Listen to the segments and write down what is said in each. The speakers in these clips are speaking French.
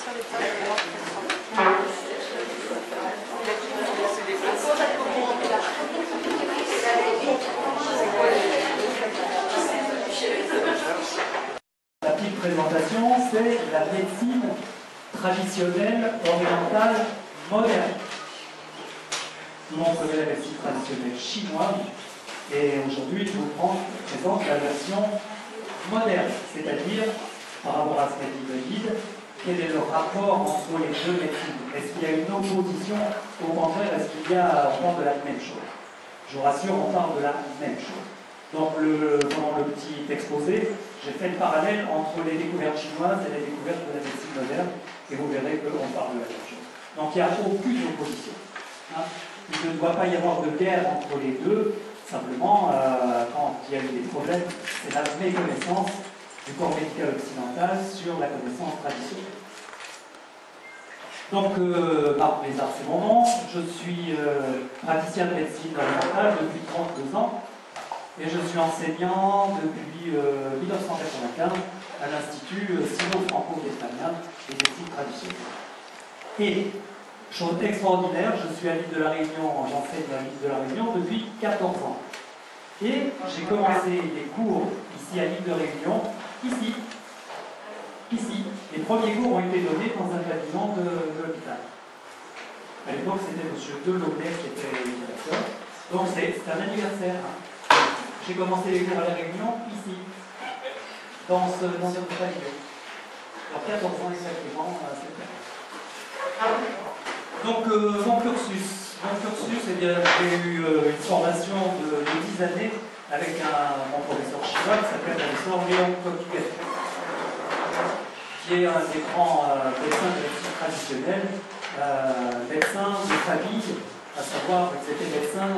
La petite présentation, c'est la médecine traditionnelle orientale moderne. Tout le monde connaît la médecine traditionnelle chinoise, et aujourd'hui, je vous présente la version moderne, c'est-à-dire, par rapport à ce qu'a dit le guide, quel est le rapport entre les deux médecines? Est-ce qu'il y a une opposition? Au contraire, est-ce qu'il y a, on parle de la même chose? Je vous rassure, on parle de la même chose. Donc, pendant le petit exposé, j'ai fait le parallèle entre les découvertes chinoises et les découvertes de la médecine moderne, et vous verrez qu'on parle de la même chose. Donc, il n'y a aucune opposition. Hein. Il ne doit pas y avoir de guerre entre les deux. Simplement, quand il y a eu des problèmes, c'est la méconnaissance du corps médical occidental sur la connaissance traditionnelle. Donc, Marc Mézard, c'est mon nom. Je suis praticien de médecine orientale depuis 32 ans et je suis enseignant depuis 1995 à l'Institut sino-franco-vietnamien des médecines traditionnelles. Et, chose extraordinaire, je suis à l'île de la Réunion, j'enseigne à l'île de la Réunion depuis 14 ans. Et j'ai commencé les cours ici à l'île de Réunion, ici. Les premiers cours ont été donnés dans un pavillon de l'hôpital. À l'époque, c'était M. Delaunay qui était le directeur. Donc c'est un anniversaire. J'ai commencé les cours à la Réunion ici, dans ce pavillon. Alors 14 ans exactement, c'est vrai. Donc, mon cursus, eh bien, j'ai eu une formation de 10 années avec mon professeur chinois qui s'appelle le professeur Léon Coquet, qui est un des grands médecins de médecine traditionnelle, médecin de famille, à savoir que c'était médecin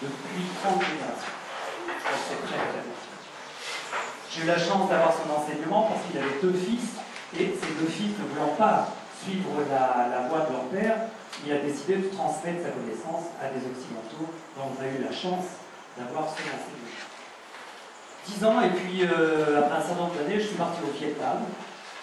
depuis 30 générations. Donc, c'est très bien. J'ai eu la chance d'avoir son enseignement parce qu'il avait 2 fils, et ces 2 fils ne voulant pas suivre la voie de leur père, il a décidé de transmettre sa connaissance à des occidentaux, donc on a eu la chance d'avoir son enseignement. 10 ans, et puis après un certain nombre d'années, je suis parti au Vietnam,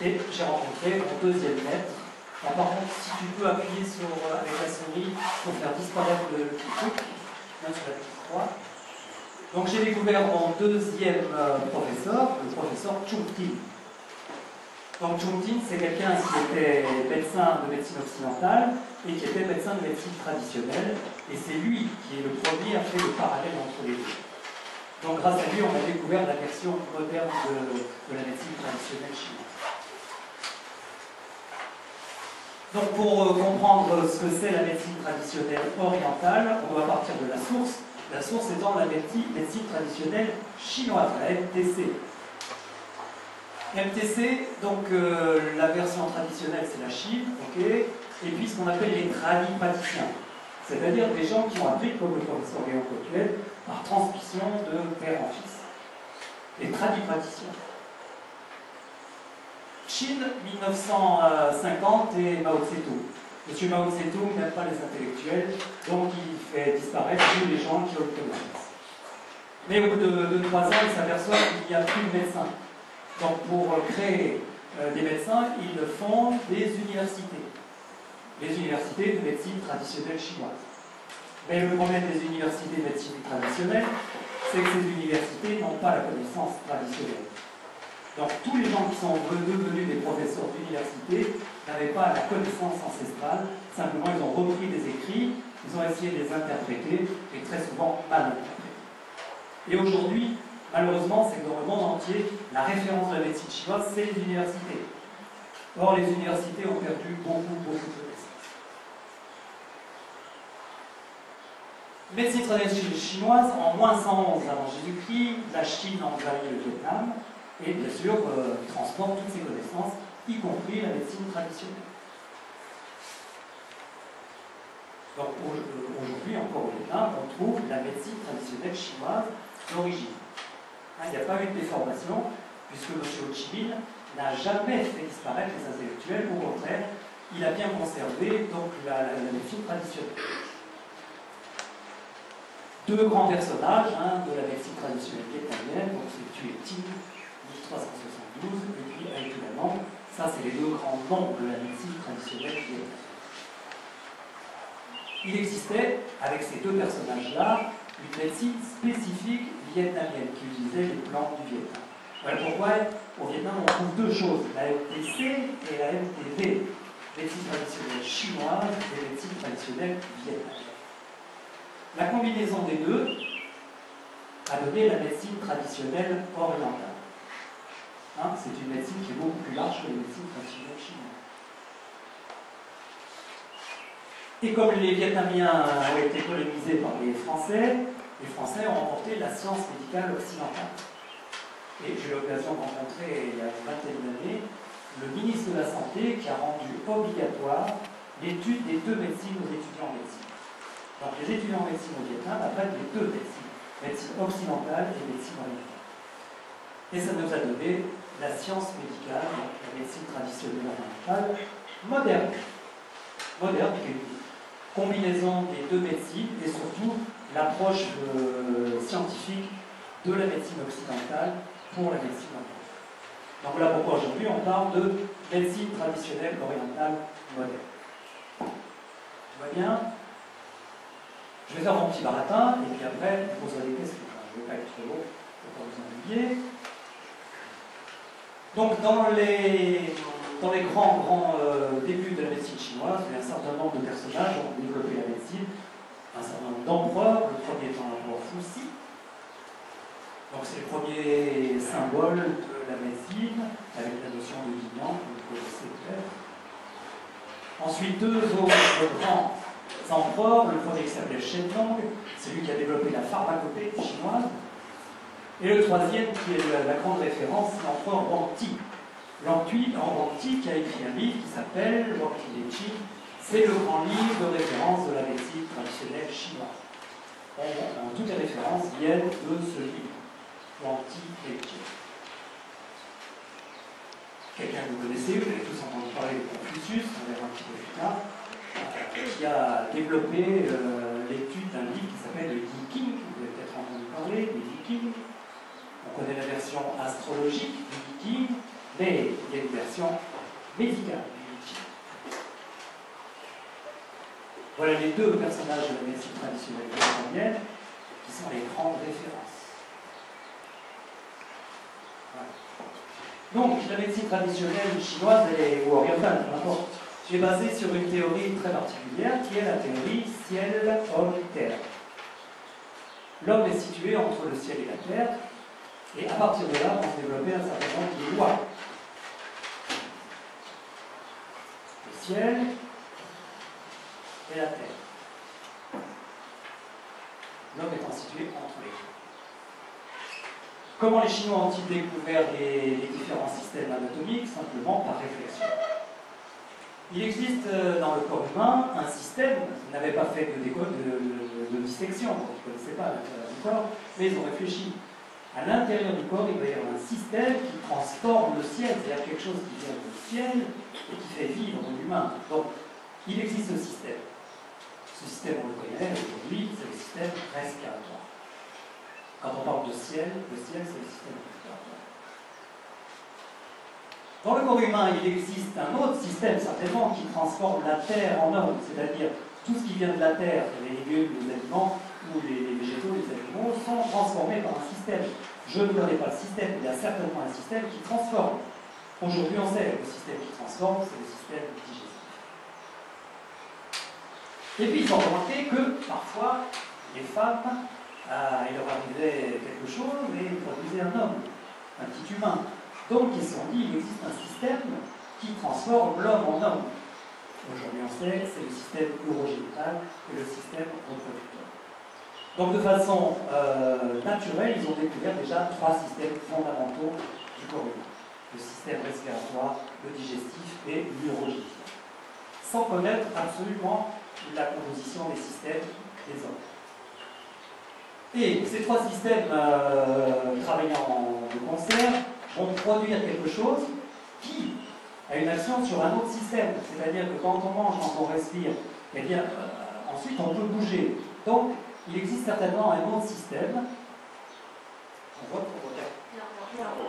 et j'ai rencontré mon 2e maître. Alors, par contre, si tu peux appuyer avec la souris pour faire disparaître le petit truc, là sur la petite croix. Donc j'ai découvert mon 2e professeur, le professeur Chung Tin. Donc Chung Tin, c'est quelqu'un qui était médecin de médecine occidentale et qui était médecin de médecine traditionnelle, et c'est lui qui est le premier à faire le parallèle entre les deux. Donc grâce à lui, on a découvert la version moderne de la médecine traditionnelle chinoise. Donc pour comprendre ce que c'est la médecine traditionnelle orientale, on doit partir de la source étant la médecine traditionnelle chinoise, la MTC. MTC, donc la version traditionnelle c'est la Chine, ok, et puis ce qu'on appelle les tradipraticiens, c'est-à-dire des gens qui ont appris, comme le professeur Léon Coquet, par transmission de père en fils. Les tradipraticiens. Chine, 1950 et Mao Tse-tung. Monsieur Mao Tse-tung n'aime pas les intellectuels, donc il fait disparaître tous les gens qui ont une connaissance. Mais au bout de 3 ans, il s'aperçoit qu'il n'y a plus de médecins. Donc pour créer des médecins, ils font des universités. Les universités de médecine traditionnelle chinoise. Mais le problème des universités de médecine traditionnelle, c'est que ces universités n'ont pas la connaissance traditionnelle. Donc tous les gens qui sont devenus des professeurs d'université n'avaient pas la connaissance ancestrale, simplement ils ont repris des écrits, ils ont essayé de les interpréter, et très souvent mal interprétés. Et aujourd'hui, malheureusement, c'est que dans le monde entier, la référence de la médecine chinoise, c'est les universités. Or, les universités ont perdu beaucoup de connaissances. Médecine traditionnelle chinoise, en moins 111 avant Jésus-Christ, la Chine envahit le Vietnam, et bien sûr, transporte toutes ses connaissances, y compris la médecine traditionnelle. Donc aujourd'hui, encore au Vietnam, on trouve la médecine traditionnelle chinoise d'origine. Il n'y a pas eu de déformation, puisque M. Ho Chi Minh n'a jamais fait disparaître les intellectuels, au contraire, il a bien conservé donc, la médecine traditionnelle. 2 grands personnages de la médecine traditionnelle vietnamienne, donc c'est Thuy Tinh, 1372, et puis Ai Tu Ça, c'est les 2 grands noms de la médecine il existait, avec ces deux personnages-là, une médecine spécifique vietnamienne qui utilisait les plantes du Vietnam. Voilà pourquoi au Vietnam on trouve deux choses, la MTC et la MTV, médecine traditionnelle chinoise et médecine traditionnelle vietnamienne. La combinaison des deux a donné la médecine traditionnelle orientale. Hein, c'est une médecine qui est beaucoup plus large que la médecine traditionnelle chinoise. Et comme les Vietnamiens ont été colonisés par les Français ont remporté la science médicale occidentale. Et j'ai eu l'occasion de rencontrer, il y a une vingtaine d'années, le ministre de la Santé qui a rendu obligatoire l'étude des deux médecines aux étudiants en médecine. Donc les étudiants en médecine au Vietnam apprennent les deux médecines, médecine occidentale et médecine orientale. Et ça nous a donné la science médicale, donc la médecine traditionnelle orientale, moderne. Moderne, qui est une combinaison des deux médecines et surtout l'approche scientifique de la médecine occidentale pour la médecine orientale. Donc voilà pourquoi aujourd'hui on parle de médecine traditionnelle orientale moderne. Tout va bien? Je vais faire mon petit baratin et puis après je poserai des questions. Je ne vais pas être trop long pour ne pas vous ennuyer. Donc dans les grands débuts de la médecine chinoise, il y a un certain nombre de personnages qui ont développé la médecine, un certain nombre d'empereurs, le premier étant l'empereur Fuxi. Donc c'est le premier symbole de la médecine, avec la notion de yin yang, que vous connaissez peut-être. Ensuite, deux autres grands empereurs, le premier qui s'appelait Shennong, c'est lui qui a développé la pharmacopée chinoise. Et le troisième, qui est la grande référence, c'est l'empereur Wang Ti. Wang Ti qui a écrit un livre qui s'appelle Wang Ti Le Qi. C'est le grand livre de référence de la médecine traditionnelle chinoise. Toutes les références viennent de ce livre, Wang Ti Le Qi. Quelqu'un que vous connaissez, vous avez tous entendu parler de Confucius, on verra un petit peu plus tard, qui a développé l'étude d'un livre qui s'appelle le Yi King. Vous avez peut-être entendu parler du Yi King. On connaît la version astrologique du Yi King, mais il y a une version médicale du Yi King. Voilà les deux personnages de la médecine traditionnelle vietnamienne qui sont les grandes références. Voilà. Donc, la médecine traditionnelle chinoise ou orientale, peu importe, est basée sur une théorie très particulière qui est la théorie ciel-homme-terre. L'homme est situé entre le ciel et la terre, et à partir de là, vont se développer un certain nombre de lois. Le ciel et la terre. L'homme étant situé entre les deux. Comment les Chinois ont-ils découvert les différents systèmes anatomiques? Simplement par réflexion. Il existe dans le corps humain un système, ils n'avaient pas fait de dissection, donc ils ne connaissaient pas l'intérieur du corps, mais ils ont réfléchi. À l'intérieur du corps, il va y avoir un système qui transforme le ciel, c'est-à-dire quelque chose qui vient du ciel et qui fait vivre l'humain. Donc, il existe ce système. Ce système, on le connaît aujourd'hui, c'est le système respiratoire. Quand on parle de ciel, le ciel, c'est le système respiratoire. Dans le corps humain, il existe un autre système, certainement, qui transforme la terre en homme, c'est-à-dire tout ce qui vient de la terre, les légumes, les aliments, ou les végétaux, les animaux, sont transformés par un système. Je ne connais pas le système, il y a certainement un système qui transforme. Aujourd'hui, on sait, le système qui transforme, c'est le système digestif. Et puis, ils ont remarqué que, parfois, les femmes, il leur arrivait quelque chose et ils produisaient un homme, un petit humain. Donc, ils se sont dit, il existe un système qui transforme l'homme en homme. Aujourd'hui, on sait, c'est le système urogénital et le système reproducteur. Donc, de façon naturelle, ils ont découvert déjà trois systèmes fondamentaux du corps humain. Le système respiratoire, le digestif et l'urogénital. Sans connaître absolument la composition des systèmes des hommes. Et ces trois systèmes travaillant de concert vont produire quelque chose qui a une action sur un autre système. C'est-à-dire que quand on mange, quand on respire, eh bien, ensuite on peut bouger. Donc, il existe certainement un autre système. On voit qu'on regarde.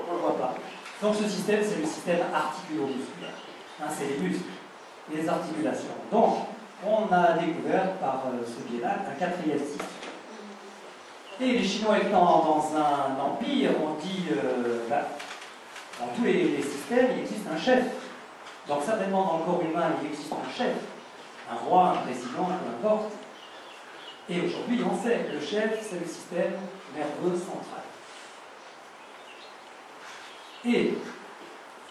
On ne le voit pas. Donc ce système, c'est le système articulo-musculaire. Hein, c'est les muscles, les articulations. Donc, on a découvert par ce biais-là un quatrième système. Et les Chinois étant dans un empire, on dit, dans tous les systèmes, il existe un chef. Donc certainement dans le corps humain, il existe un chef, un roi, un président, peu importe. Et aujourd'hui, on sait que le chef, c'est le système nerveux central. Et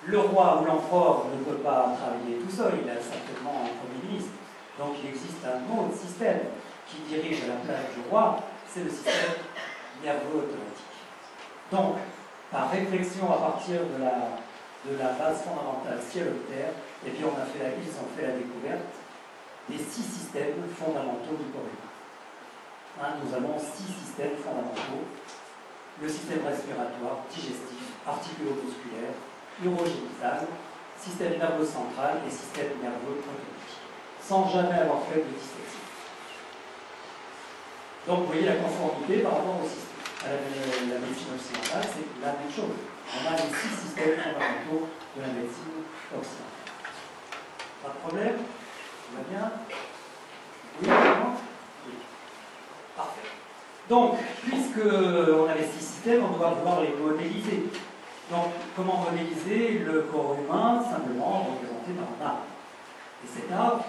le roi ou l'empereur ne peut pas travailler tout seul, il a certainement un premier ministre. Donc il existe un autre système qui dirige à la place du roi, c'est le système nerveux automatique. Donc, par réflexion à partir de la base fondamentale ciel-terre, et puis ils ont fait la découverte des 6 systèmes fondamentaux du corps humain. Nous avons 6 systèmes fondamentaux: le système respiratoire, digestif, articulo-musculaire, urogénital, système nerveux central et système nerveux automatique, sans jamais avoir fait de dissection. Donc vous voyez la conformité par rapport au système. À la médecine occidentale, c'est la même chose. On a les 6 systèmes fondamentaux de la médecine occidentale. Pas de problème? Tout va bien? Oui, vraiment? Oui. Parfait. Donc, puisqu'on a les 6 systèmes, on doit pouvoir les modéliser. Donc, comment modéliser le corps humain? Simplement représenté par un arbre. Et cet arbre,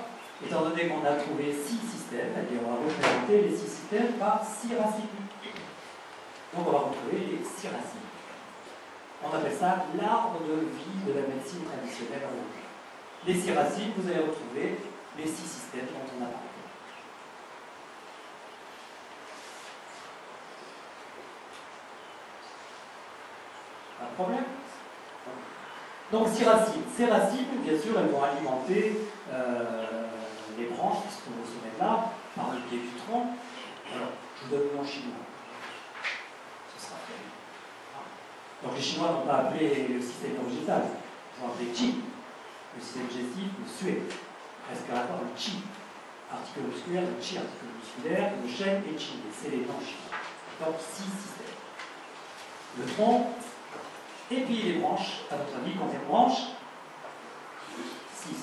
étant donné qu'on a trouvé 6 systèmes, eh bien, on va représenter les 6 systèmes par 6 racines. Donc on va retrouver les 6 racines. On appelle ça l'arbre de vie de la médecine traditionnelle orientale. Les 6 racines, vous allez retrouver les 6 systèmes dont on a parlé. Pas de problème? Donc 6 racines. Ces racines, bien sûr, elles vont alimenter les branches qui se trouvent au sommet de l'arbre par le biais du tronc. Alors, je vous donne le nom chinois. Donc les Chinois n'ont pas appelé le système urogénital, ils ont appelé Qi. Le système digestif, le Sui. Respiratoire, le Qi. Articulo-musculaire, le Qi articulo-musculaire, le Shen et Qi. C'est les noms chinois. Donc 6 systèmes. Le tronc, et puis les branches. À votre avis, combien de branches? 6.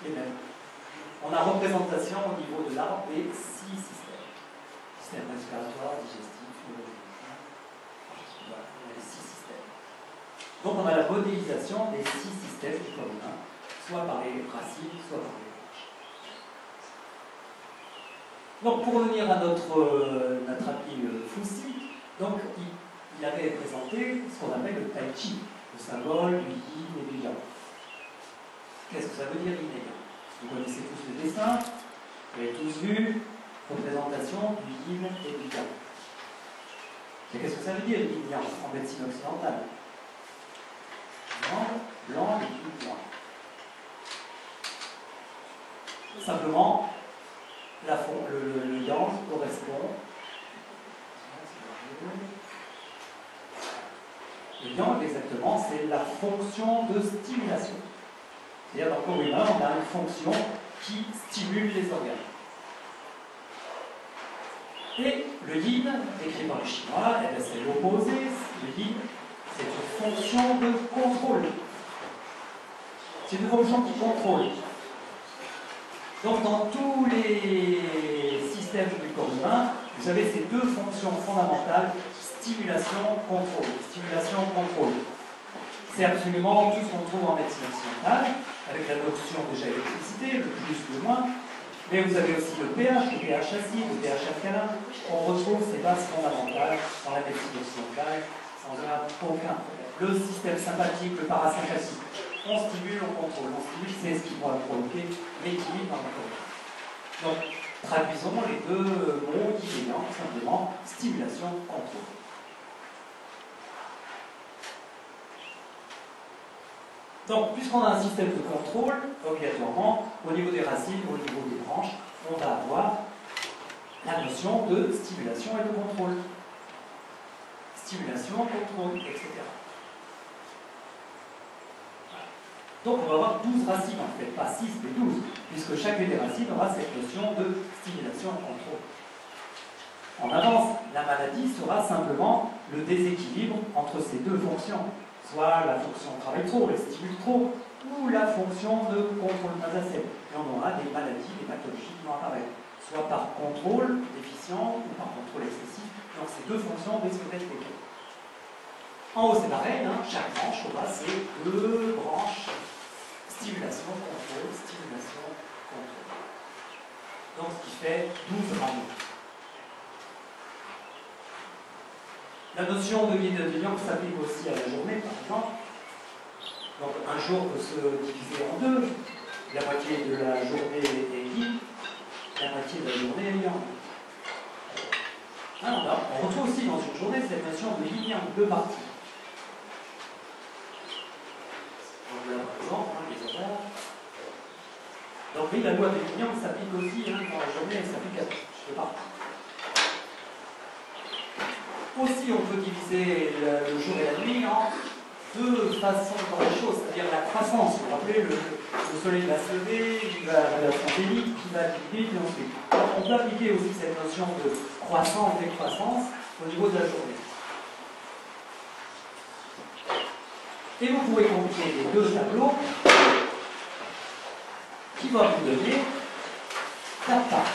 Les mêmes. On a représentation au niveau de l'arbre des 6 systèmes. Système respiratoire, digestif, urogénital. Voilà, on a les 6 systèmes. Donc on a la modélisation des 6 systèmes du corps humain, soit par les racines, soit par les branches. Donc pour revenir à notre ami Fuxi, donc il avait présenté ce qu'on appelle le Tai Chi, le symbole du yin et du yang. Qu'est-ce que ça veut dire yin et yang? Vous connaissez tous le dessin, vous avez tous vu, représentation du yin et du yang. Et qu'est-ce que ça veut dire yin-yang en médecine occidentale? Blanc et yin noir. Simplement, le yang correspond. Le yang, exactement, c'est la fonction de stimulation. C'est-à-dire, dans le corps humain, on a une fonction qui stimule les organes. Et le yin, écrit par les Chinois, c'est l'opposé. Le yin, c'est une fonction de contrôle. C'est une fonction qui contrôle. Donc, dans tous les systèmes du corps humain, vous avez ces 2 fonctions fondamentales, stimulation-contrôle. Stimulation-contrôle. C'est absolument tout ce qu'on trouve en médecine occidentale, avec la notion déjà d'électricité, le plus, le moins. Mais vous avez aussi le pH acide, le pH alcalin. On retrouve ces bases fondamentales dans la médecine occidentale sans aucun problème. Le système sympathique, le parasympathique. On stimule, on contrôle. On stimule, c'est ce qui pourra provoquer l'équilibre dans le corps. Donc, traduisons les 2 mots yin et yang, simplement stimulation, contrôle. Donc, puisqu'on a un système de contrôle, obligatoirement, au niveau des racines, au niveau des branches, on va avoir la notion de stimulation et de contrôle. Stimulation, contrôle, etc. Donc, on va avoir 12 racines, en fait, pas 6, mais 12, puisque chacune des racines aura cette notion de stimulation et contrôle. En avance, la maladie sera simplement le déséquilibre entre ces 2 fonctions. Soit la fonction travaille trop, elle stimule trop, ou la fonction de contrôle nasacelle. Et on aura des maladies, des pathologies qui vont apparaître, soit par contrôle déficient ou par contrôle excessif. Donc ces deux fonctions risquent d'être lesquelles. En haut c'est pareil, hein, chaque branche aura ces deux branches stimulation, contrôle, stimulation, contrôle. Donc ce qui fait 12 radios. La notion de guide de Young s'applique aussi à la journée, par exemple. Donc un jour peut se diviser en deux. La moitié de la journée est yin, la moitié de la journée est yang. Alors là, on retrouve aussi dans une journée cette notion de yin-yang, deux parties. Donc là, par exemple, les horaires. Donc oui, la loi de yin-yang s'applique aussi dans la journée, elle s'applique à deux parties. Aussi, on peut diviser le jour et la nuit en deux façons de voir les choses, c'est-à-dire la croissance. Vous vous rappelez, le soleil va se lever, il va s'embellir, il va diminuer, puis ensuite. Alors, on peut appliquer aussi cette notion de croissance et décroissance au niveau de la journée. Et vous pouvez combiner les deux tableaux qui vont vous donner 4 parties.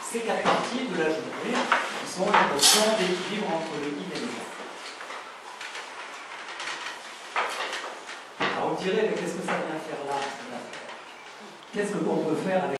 Ces 4 parties de la journée qui sont les notions d'équilibre entre le yin et le yang. Alors vous me direz, mais qu'est-ce que ça vient faire là? Qu'est-ce qu'on peut faire avec